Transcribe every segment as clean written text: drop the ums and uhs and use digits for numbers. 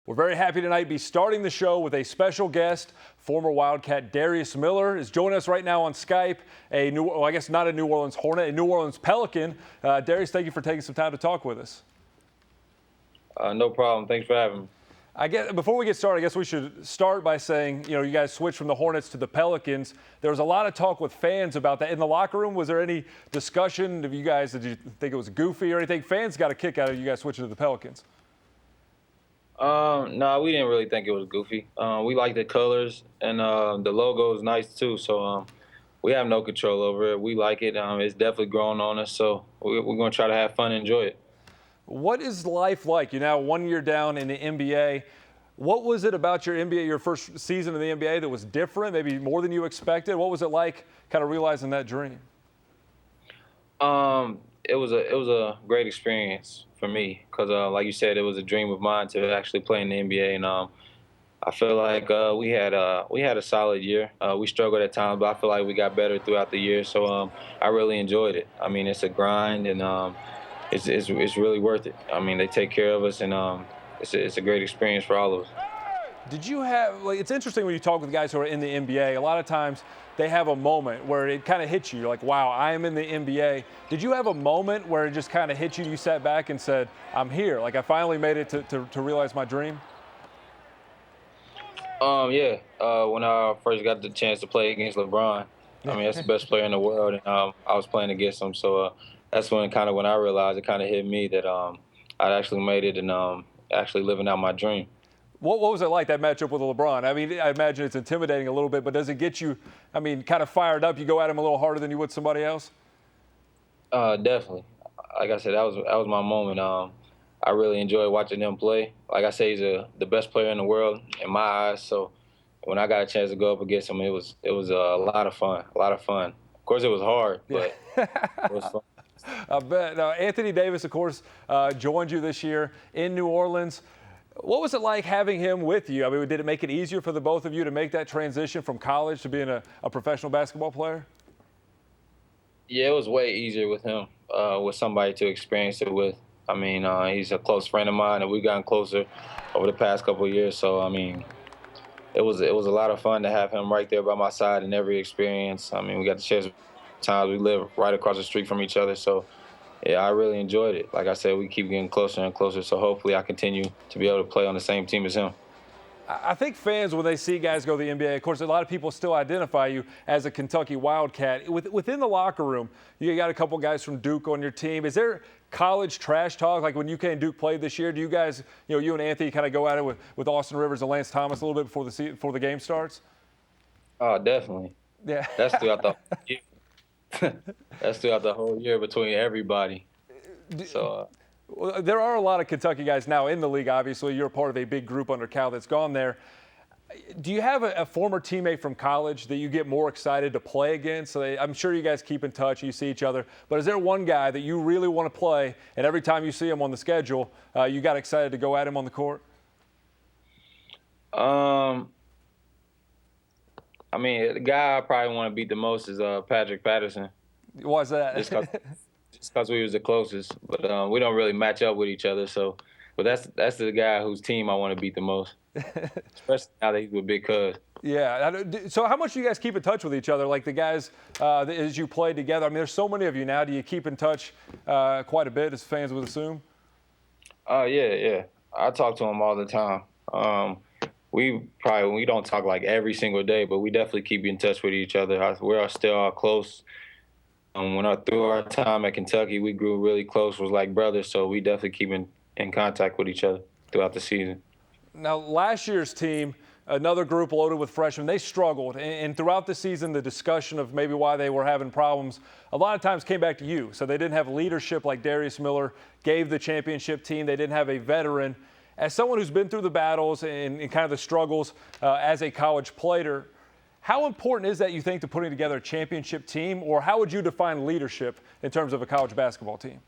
We're very happy tonight to be starting the show with a special guest. Former Wildcat Darius Miller is joining us right now on Skype. I guess not a New Orleans Hornet, a New Orleans Pelican. Darius, thank you for taking some time to talk with us. No problem. Thanks for having me. I guess before we get started, I guess we should start by saying, you guys switched from the Hornets to the Pelicans. There was a lot of talk with fans about that. In the locker room, was there any discussion of you guys? Did you think it was goofy or anything? Fans got a kick out of you guys switching to the Pelicans. No, we didn't really think it was goofy. We like the colors, and the logo is nice too. So we have no control over it. We like it. It's definitely growing on us. So we're going to try to have fun and enjoy it. What is life like? You're now 1 year down in the NBA. What was it about your first season in the NBA that was different, maybe more than you expected? What was it like kind of realizing that dream? It was a great experience for me because, like you said, it was a dream of mine to actually play in the NBA, and I feel like we had a solid year. We struggled at times, but I feel like we got better throughout the year. So I really enjoyed it. I mean, it's a grind, and it's really worth it. I mean, they take care of us, and it's a great experience for all of us. Did you have, it's interesting when you talk with guys who are in the NBA, a lot of times they have a moment where it kind of hits you. You're like, wow, I am in the NBA. Did you have a moment where it just kind of hit you, you sat back and said, I'm here, like I finally made it to realize my dream? Yeah. When I first got the chance to play against LeBron, I mean, that's the best player in the world, and I was playing against him. So that's when I realized it kind of hit me that I'd actually made it and actually living out my dream. What was it like, that matchup with LeBron? I mean, I imagine it's intimidating a little bit, but does it get you, kind of fired up? You go at him a little harder than you would somebody else? Definitely. Like I said, that was my moment. I really enjoyed watching him play. Like I say, he's the best player in the world in my eyes. So when I got a chance to go up against him, it was a lot of fun. A lot of fun. Of course, it was hard, but it was fun. I bet. Now, Anthony Davis, of course, joined you this year in New Orleans. What was it like having him with you? I mean, did it make it easier for the both of you to make that transition from college to being a professional basketball player? Yeah, it was way easier with him, with somebody to experience it with. I mean, he's a close friend of mine, and we've gotten closer over the past couple of years. So, I mean, it was a lot of fun to have him right there by my side in every experience. I mean, we got the chance times we live right across the street from each other. So, yeah, I really enjoyed it. Like I said, we keep getting closer and closer. So hopefully I continue to be able to play on the same team as him. I think fans, when they see guys go to the NBA, of course, a lot of people still identify you as a Kentucky Wildcat. Within the locker room, you got a couple guys from Duke on your team. Is there college trash talk? Like when UK and Duke played this year, do you guys, you and Anthony kind of go at it with Austin Rivers and Lance Thomas a little bit before the game starts? Oh, definitely. Yeah. That's throughout the year. That's throughout the whole year between everybody. So well, there are a lot of Kentucky guys now in the league, obviously. You're a part of a big group under Cal that's gone there. Do you have a former teammate from college that you get more excited to play against? So I'm sure you guys keep in touch, you see each other. But is there one guy that you really want to play, and every time you see him on the schedule, you got excited to go at him on the court? I mean, the guy I probably want to beat the most is Patrick Patterson. Why's that? Just because we was the closest, but we don't really match up with each other. So, but that's the guy whose team I want to beat the most, especially now that he's with Big Cuz. Yeah. So how much do you guys keep in touch with each other? Like the guys as you play together. I mean, there's so many of you now. Do you keep in touch quite a bit, as fans would assume? Yeah. I talk to him all the time. We don't talk like every single day, but we definitely keep in touch with each other. We're still all close. Through our time at Kentucky, we grew really close, was like brothers, so we definitely keep in contact with each other throughout the season. Now, last year's team, another group loaded with freshmen, they struggled. And throughout the season, the discussion of maybe why they were having problems a lot of times came back to you. So they didn't have leadership like Darius Miller gave the championship team. They didn't have a veteran. As someone who's been through the battles and kind of the struggles as a college player, how important is that, you think, to putting together a championship team? Or how would you define leadership in terms of a college basketball team?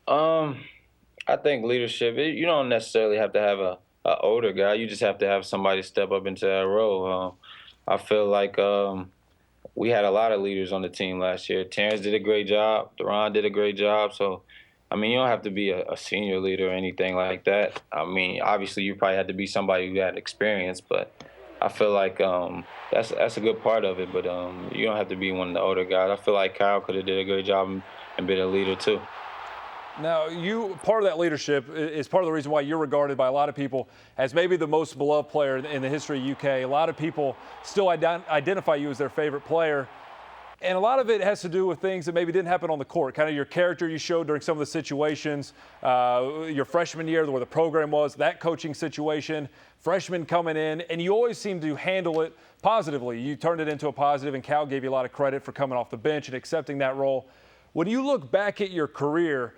I think leadership, you don't necessarily have to have a older guy. You just have to have somebody step up into that role. I feel like we had a lot of leaders on the team last year. Terrence did a great job. Deron did a great job. So I mean, you don't have to be a senior leader or anything like that. I mean, obviously, you probably had to be somebody who had experience, but I feel like that's a good part of it. But you don't have to be one of the older guys. I feel like Kyle could have did a good job and been a leader too. Now, part of that leadership is part of the reason why you're regarded by a lot of people as maybe the most beloved player in the history of UK. A lot of people still identify you as their favorite player. And a lot of it has to do with things that maybe didn't happen on the court, kind of your character you showed during some of the situations, your freshman year where the program was, that coaching situation, freshmen coming in, and you always seem to handle it positively. You turned it into a positive, and Cal gave you a lot of credit for coming off the bench and accepting that role. When you look back at your career,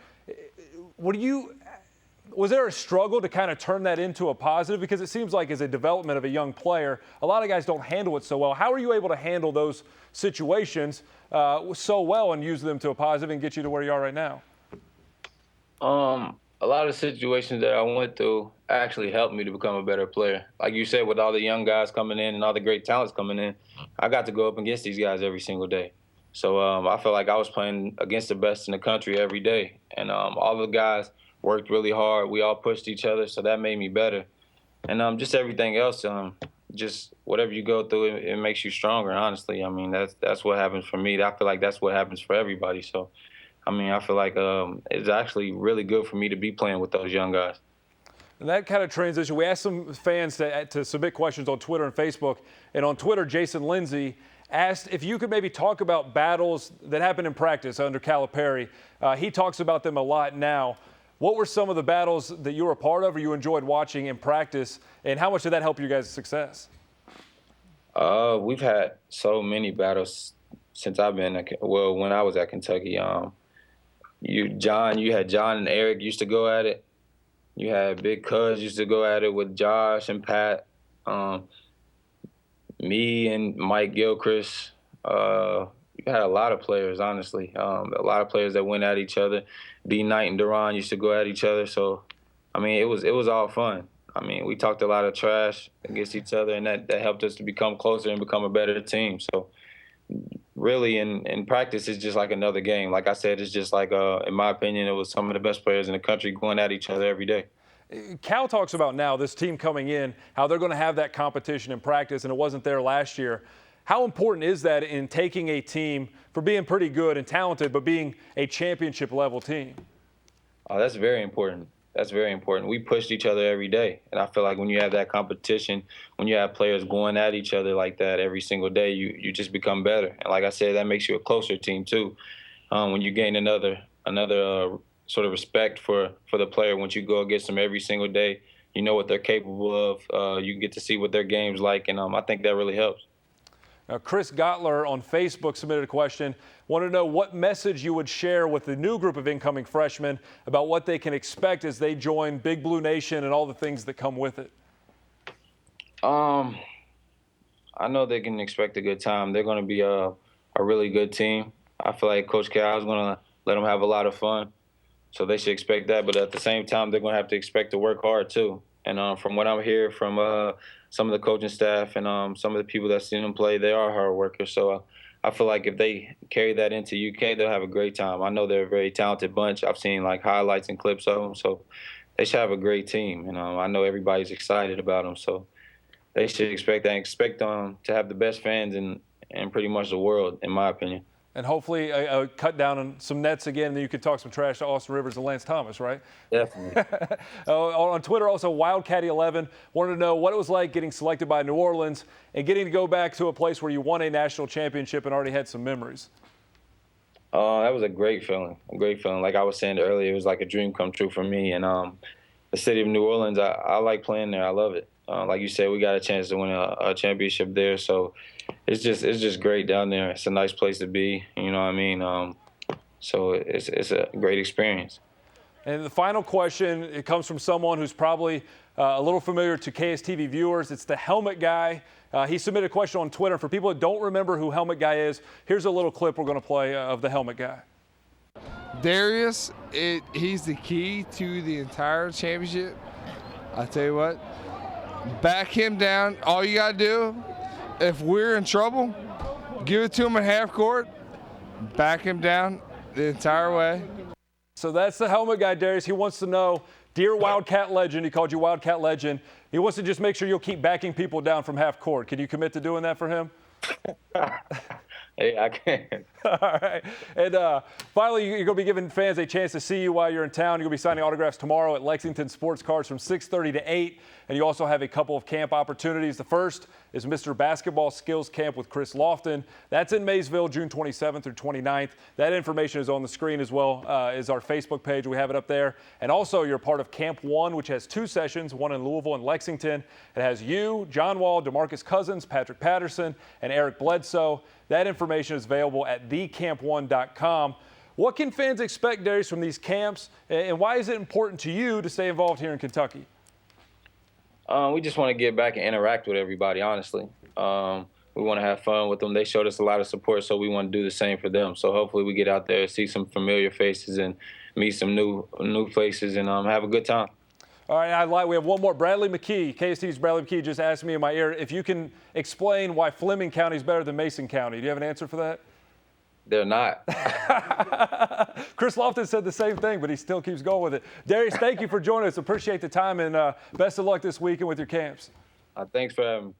was there a struggle to kind of turn that into a positive? Because it seems like as a development of a young player, a lot of guys don't handle it so well. How are you able to handle those situations so well and use them to a positive and get you to where you are right now? A lot of situations that I went through actually helped me to become a better player. Like you said, with all the young guys coming in and all the great talents coming in, I got to go up against these guys every single day. So I felt like I was playing against the best in the country every day. And all the guys worked really hard. We all pushed each other, so that made me better. And just everything else, just whatever you go through, it makes you stronger, honestly. I mean, that's what happens for me. I feel like that's what happens for everybody. So, I mean, I feel like it's actually really good for me to be playing with those young guys. And that kind of transition, we asked some fans to submit questions on Twitter and Facebook. And on Twitter, Jason Lindsay asked if you could maybe talk about battles that happened in practice under Calipari. He talks about them a lot now. What were some of the battles that you were a part of or you enjoyed watching in practice, and how much did that help your guys' success? We've had so many battles since I've been, when I was at Kentucky. You had John and Eric used to go at it. You had Big Cuz used to go at it with Josh and Pat. Me and Mike Gilchrist. You had a lot of players, honestly. A lot of players that went at each other. B Knight and Duran used to go at each other. So, I mean, it was all fun. I mean, we talked a lot of trash against each other, and that helped us to become closer and become a better team. So, really, in practice, it's just like another game. Like I said, it's just like, in my opinion, it was some of the best players in the country going at each other every day. Cal talks about now this team coming in, how they're going to have that competition in practice, and it wasn't there last year. How important is that in taking a team for being pretty good and talented, but being a championship-level team? Oh, that's very important. That's very important. We pushed each other every day, and I feel like when you have that competition, when you have players going at each other like that every single day, you just become better. And like I said, that makes you a closer team too. When you gain another sort of respect for the player, once you go against them every single day, you know what they're capable of. You get to see what their game's like, and I think that really helps. Chris Gottler on Facebook submitted a question. Wanted to know what message you would share with the new group of incoming freshmen about what they can expect as they join Big Blue Nation and all the things that come with it. I know they can expect a good time. They're going to be a really good team. I feel like Coach Cal is going to let them have a lot of fun, so they should expect that. But at the same time, they're going to have to expect to work hard too. And from what I'm hearing from some of the coaching staff and some of the people that seen them play, they are hard workers. So I feel like if they carry that into UK, they'll have a great time. I know they're a very talented bunch. I've seen like highlights and clips of them, so they should have a great team. And I know everybody's excited about them, so they should expect that and expect to have the best fans in pretty much the world, in my opinion. And hopefully cut down on some nets again, and then you could talk some trash to Austin Rivers and Lance Thomas, right? Definitely. On Twitter, also, Wildcat11 wanted to know what it was like getting selected by New Orleans and getting to go back to a place where you won a national championship and already had some memories. That was a great feeling, Like I was saying earlier, it was like a dream come true for me. And the city of New Orleans, I like playing there. I love it. Like you said, we got a chance to win a championship there, so it's just great down there. It's a nice place to be, you know what I mean? So it's a great experience. And the final question, it comes from someone who's probably a little familiar to KSTV viewers. It's the Helmet Guy. He submitted a question on Twitter. For people that don't remember who Helmet Guy is, here's a little clip we're going to play of the Helmet Guy. Darius, he's the key to the entire championship. I tell you what, back him down. All you got to do, if we're in trouble, give it to him at half court, back him down the entire way. So that's the helmet guy, Darius. He wants to know, dear Wildcat legend, he called you Wildcat legend. He wants to just make sure you'll keep backing people down from half court. Can you commit to doing that for him? Hey, I can. All right. And finally, you're going to be giving fans a chance to see you while you're in town. You're going to be signing autographs tomorrow at Lexington Sports Cards from 6:30 to 8. And you also have a couple of camp opportunities. The first is Mr. Basketball Skills Camp with Chris Lofton. That's in Maysville, June 27th through 29th. That information is on the screen as well as our Facebook page. We have it up there. And also, you're part of Camp 1, which has 2 sessions, one in Louisville and Lexington. It has you, John Wall, DeMarcus Cousins, Patrick Patterson, and Eric Bledsoe. That information is available at thecamp1.com. What can fans expect, Darius, from these camps, and why is it important to you to stay involved here in Kentucky? We just want to get back and interact with everybody, honestly. We want to have fun with them. They showed us a lot of support, so we want to do the same for them. So hopefully we get out there, see some familiar faces, and meet some new faces, and have a good time. All right, we have one more. Bradley McKee, KSTV's Bradley McKee just asked me in my ear if you can explain why Fleming County is better than Mason County. Do you have an answer for that? They're not. Chris Lofton said the same thing, but he still keeps going with it. Darius, thank you for joining us. Appreciate the time, and best of luck this weekend with your camps. Thanks for having me.